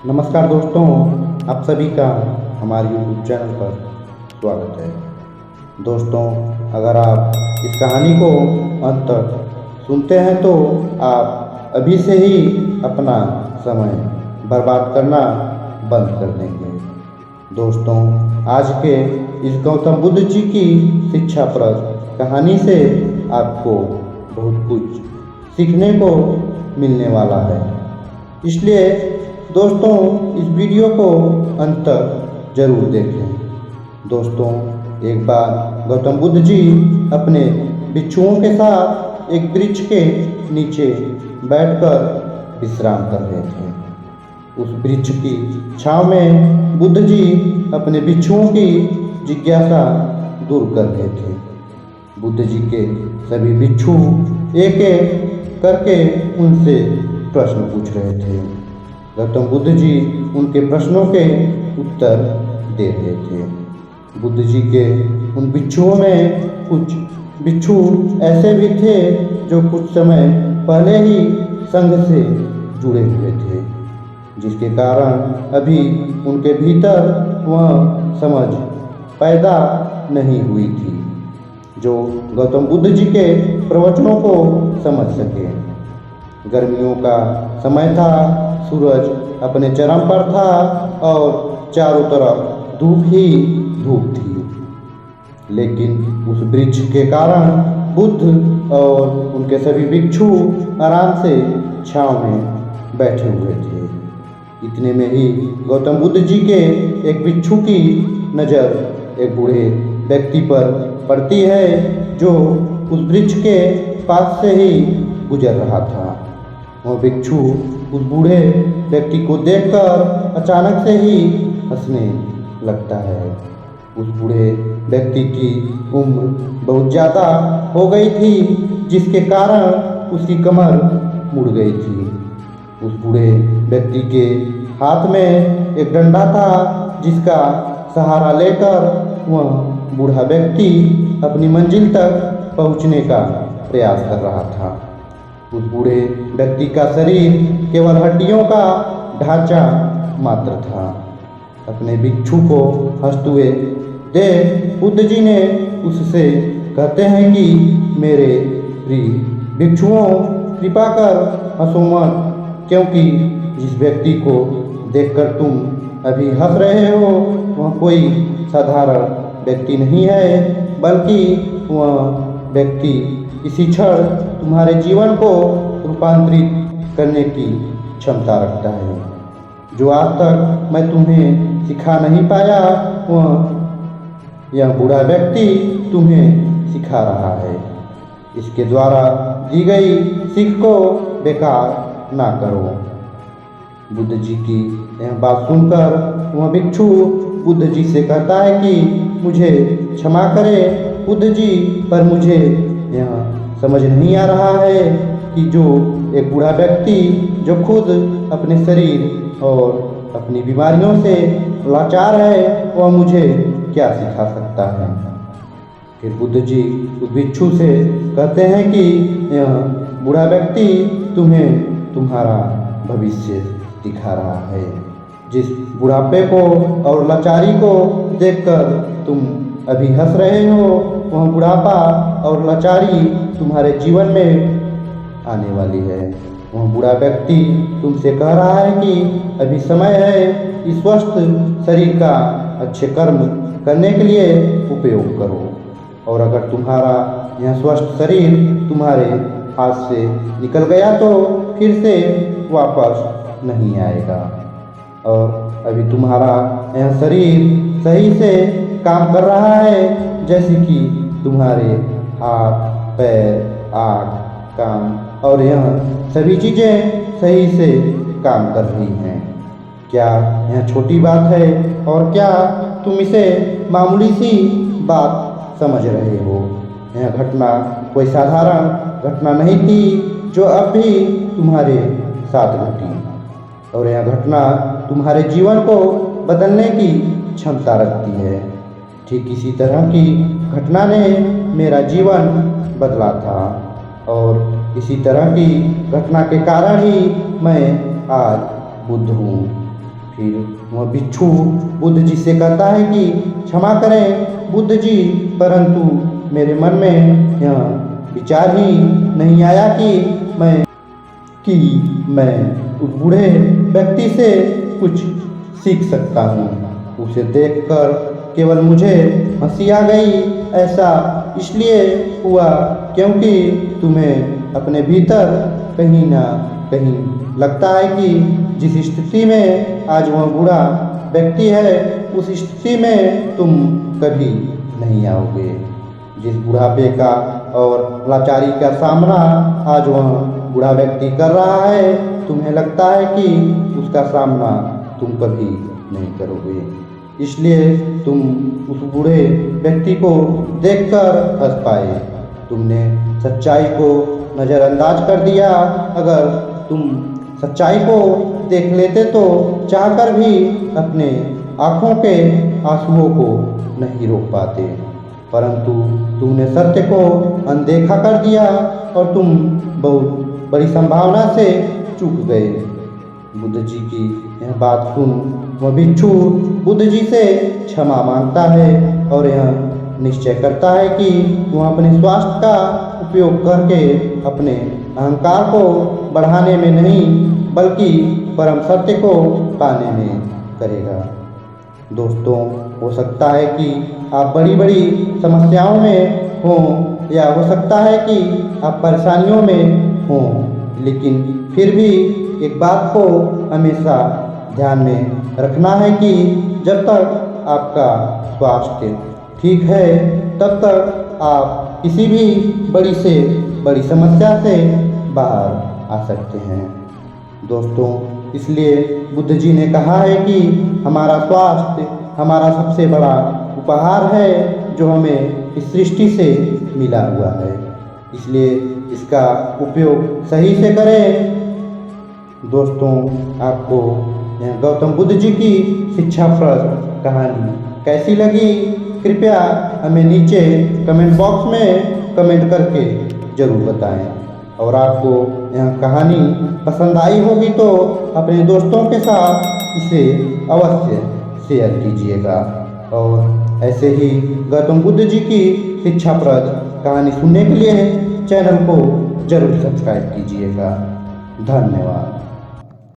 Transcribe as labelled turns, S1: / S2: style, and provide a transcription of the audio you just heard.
S1: नमस्कार दोस्तों, आप सभी का हमारे YouTube चैनल पर स्वागत है। दोस्तों, अगर आप इस कहानी को अंत तक सुनते हैं तो आप अभी से ही अपना समय बर्बाद करना बंद कर देंगे। दोस्तों, आज के इस गौतम बुद्ध जी की शिक्षाप्रद कहानी से आपको बहुत कुछ सीखने को मिलने वाला है। इसलिए दोस्तों, इस वीडियो को अंत तक जरूर देखें। दोस्तों, एक बार गौतम बुद्ध जी अपने भिक्षुओं के साथ एक वृक्ष के नीचे बैठकर विश्राम कर रहे थे। उस वृक्ष की छांव में बुद्ध जी अपने भिक्षुओं की जिज्ञासा दूर कर रहे थे। बुद्ध जी के सभी भिक्षु एक एक करके उनसे प्रश्न पूछ रहे थे। गौतम बुद्ध जी उनके प्रश्नों के उत्तर दे रहे थे। बुद्ध जी के उन भिक्षुओं में कुछ भिक्षु ऐसे भी थे जो कुछ समय पहले ही संघ से जुड़े हुए थे, जिसके कारण अभी उनके भीतर वह समझ पैदा नहीं हुई थी जो गौतम बुद्ध जी के प्रवचनों को समझ सके। गर्मियों का समय था, सूरज अपने चरम पर था और चारों तरफ धूप ही धूप थी। लेकिन उस वृक्ष के कारण बुद्ध और उनके सभी भिक्षु आराम से छांव में बैठे हुए थे। इतने में ही गौतम बुद्ध जी के एक भिक्षु की नज़र एक बूढ़े व्यक्ति पर पड़ती है जो उस वृक्ष के पास से ही गुजर रहा था। वह भिक्षु उस बूढ़े व्यक्ति को देखकर अचानक से ही हंसने लगता है। उस बूढ़े व्यक्ति की उम्र बहुत ज़्यादा हो गई थी, जिसके कारण उसकी कमर मुड़ गई थी। उस बूढ़े व्यक्ति के हाथ में एक डंडा था, जिसका सहारा लेकर वह बूढ़ा व्यक्ति अपनी मंजिल तक पहुंचने का प्रयास कर रहा था। उस बूढ़े व्यक्ति का शरीर केवल हड्डियों का ढांचा मात्र था। अपने भिक्षु को हंसते हुए देख बुद्ध जी ने उससे कहते हैं कि मेरे प्रिय भिक्षुओं, कृपा कर हंसो मत, क्योंकि जिस व्यक्ति को देखकर तुम अभी हंस रहे हो वह कोई साधारण व्यक्ति नहीं है, बल्कि वह व्यक्ति इसी क्षण तुम्हारे जीवन को रूपांतरित करने की क्षमता रखता है। जो आज तक मैं तुम्हें सिखा नहीं पाया, वह यह बूढ़ा व्यक्ति तुम्हें सिखा रहा है। इसके द्वारा दी गई सीख को बेकार ना करो। बुद्ध जी की यह बात सुनकर वह भिक्षु बुद्ध जी से कहता है कि मुझे क्षमा करें बुद्ध जी, पर मुझे यह समझ नहीं आ रहा है कि जो एक बूढ़ा व्यक्ति जो खुद अपने शरीर और अपनी बीमारियों से लाचार है, वह मुझे क्या सिखा सकता है। फिर बुद्ध जी उस भिक्षु से कहते हैं कि यह बूढ़ा व्यक्ति तुम्हें तुम्हारा भविष्य दिखा रहा है। जिस बुढ़ापे को और लाचारी को देखकर तुम अभी हंस रहे हो, वह बुढ़ापा और लाचारी तुम्हारे जीवन में आने वाली है। वह बूढ़ा व्यक्ति तुमसे कह रहा है कि अभी समय है इस स्वस्थ शरीर का अच्छे कर्म करने के लिए उपयोग करो, और अगर तुम्हारा यह स्वस्थ शरीर तुम्हारे हाथ से निकल गया तो फिर से वापस नहीं आएगा। और अभी तुम्हारा यह शरीर सही से काम कर रहा है, जैसे कि तुम्हारे हाथ, पैर, आँख, कान और यह सभी चीज़ें सही से काम कर रही हैं। क्या यह छोटी बात है और क्या तुम इसे मामूली सी बात समझ रहे हो? यह घटना कोई साधारण घटना नहीं थी जो अब भी तुम्हारे साथ घटी, और यह घटना तुम्हारे जीवन को बदलने की क्षमता रखती है। ठीक इसी तरह की घटना ने मेरा जीवन बदला था, और इसी तरह की घटना के कारण ही मैं आज बुद्ध हूँ। फिर वह बिच्छू बुद्ध जी से कहता है कि क्षमा करें बुद्ध जी, परंतु मेरे मन में यह विचार ही नहीं आया कि मैं उस बूढ़े व्यक्ति से कुछ सीख सकता हूँ। उसे देखकर केवल मुझे हंसी आ गई। ऐसा इसलिए हुआ क्योंकि तुम्हें अपने भीतर कहीं ना कहीं लगता है कि जिस स्थिति में आज वह बूढ़ा व्यक्ति है, उस स्थिति में तुम कभी नहीं आओगे। जिस बुढ़ापे का और लाचारी का सामना आज वह बूढ़ा व्यक्ति कर रहा है, तुम्हें लगता है कि उसका सामना तुम कभी नहीं करोगे, इसलिए तुम उस बूढ़े व्यक्ति को देखकर हंस पाए। तुमने सच्चाई को नज़रअंदाज कर दिया। अगर तुम सच्चाई को देख लेते तो चाहकर भी अपने आँखों के आंसुओं को नहीं रोक पाते, परंतु तुमने सत्य को अनदेखा कर दिया और तुम बहुत बड़ी संभावना से चूक गए। बुद्ध जी की यह बात सुन वह बिच्छू बुद्ध जी से क्षमा मांगता है और यह निश्चय करता है कि वह अपने स्वास्थ्य का उपयोग करके अपने अहंकार को बढ़ाने में नहीं बल्कि परम सत्य को पाने में करेगा। दोस्तों, हो सकता है कि आप बड़ी बड़ी समस्याओं में हों या हो सकता है कि आप परेशानियों में हों, लेकिन फिर भी एक बात को हमेशा ध्यान में रखना है कि जब तक आपका स्वास्थ्य ठीक है तब तक आप किसी भी बड़ी से बड़ी समस्या से बाहर आ सकते हैं। दोस्तों, इसलिए बुद्ध जी ने कहा है कि हमारा स्वास्थ्य हमारा सबसे बड़ा उपहार है जो हमें इस सृष्टि से मिला हुआ है, इसलिए इसका उपयोग सही से करें। दोस्तों, आपको गौतम बुद्ध जी की शिक्षाप्रद कहानी कैसी लगी, कृपया हमें नीचे कमेंट बॉक्स में कमेंट करके ज़रूर बताएं। और आपको यह कहानी पसंद आई होगी तो अपने दोस्तों के साथ इसे अवश्य शेयर कीजिएगा और ऐसे ही गौतम बुद्ध जी की शिक्षाप्रद कहानी सुनने के लिए चैनल को जरूर सब्सक्राइब कीजिएगा। धन्यवाद।